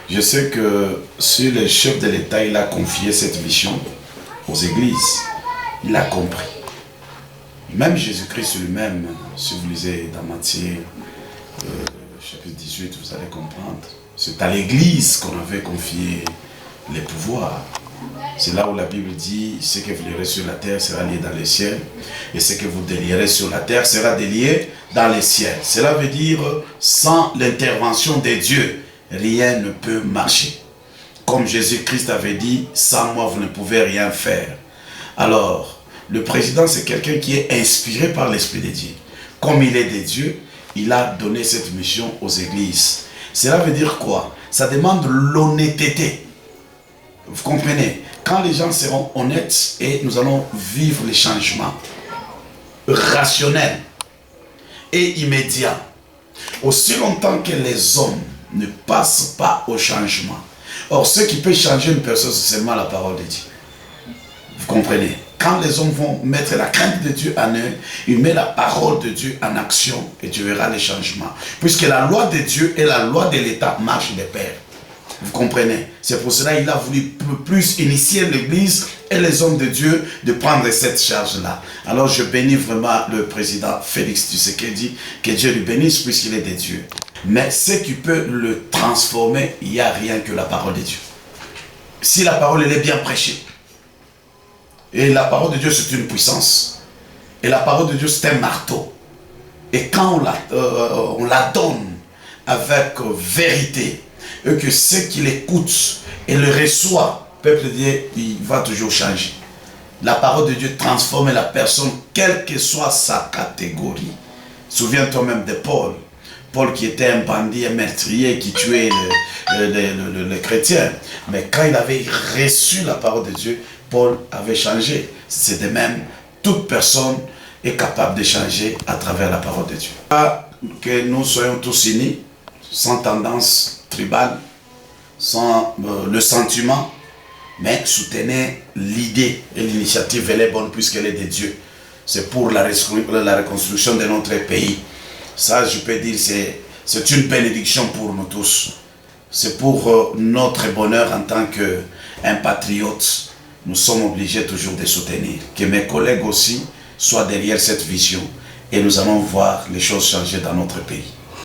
Je sais que si le chef de l'État il a confié cette mission aux églises, il a compris. Même Jésus-Christ lui-même, si vous lisez dans Matthieu chapitre 18, vous allez comprendre. C'est à l'église qu'on avait confié les pouvoirs. C'est là où la Bible dit, ce que vous lierez sur la terre sera lié dans les ciels, et ce que vous délierez sur la terre sera délié dans les ciels. Cela veut dire, sans l'intervention de Dieu, rien ne peut marcher. Comme Jésus-Christ avait dit, sans moi vous ne pouvez rien faire. Alors, le président c'est quelqu'un qui est inspiré par l'Esprit de Dieu. Comme il est de Dieu, il a donné cette mission aux églises. Cela veut dire quoi? Ça demande l'honnêteté. Vous comprenez? Quand les gens seront honnêtes et nous allons vivre les changements rationnels et immédiats, aussi longtemps que les hommes ne passent pas au changement. Or, ce qui peut changer une personne, c'est seulement la parole de Dieu. Vous comprenez? Quand les hommes vont mettre la crainte de Dieu en eux, ils mettent la parole de Dieu en action et tu verras les changements. Puisque la loi de Dieu et la loi de l'État marchent de pair. Vous comprenez? C'est pour cela qu'il a voulu plus initier l'Église et les hommes de Dieu de prendre cette charge-là. Alors je bénis vraiment le président Félix Tshisekedi, que Dieu lui bénisse puisqu'il est de Dieu. Mais ce qui peut le transformer, il n'y a rien que la parole de Dieu. Si la parole elle est bien prêchée, et la parole de Dieu c'est une puissance, et la parole de Dieu c'est un marteau, et quand on la donne avec vérité, et que ceux qui l'écoutent et le reçoivent, peuple de Dieu, il va toujours changer. La parole de Dieu transforme la personne, quelle que soit sa catégorie. Souviens-toi même de Paul. Paul qui était un bandit, un meurtrier, qui tuait les chrétiens. Mais quand il avait reçu la parole de Dieu, Paul avait changé. C'est de même, toute personne est capable de changer à travers la parole de Dieu. Que nous soyons tous unis, sans tendance tribal, sans le sentiment, mais soutenez l'idée et l'initiative, elle est bonne puisqu'elle est de Dieu. C'est pour la reconstruction de notre pays. Ça, je peux dire, c'est une bénédiction pour nous tous. C'est pour notre bonheur en tant qu'un patriote. Nous sommes obligés toujours de soutenir. Que mes collègues aussi soient derrière cette vision et nous allons voir les choses changer dans notre pays.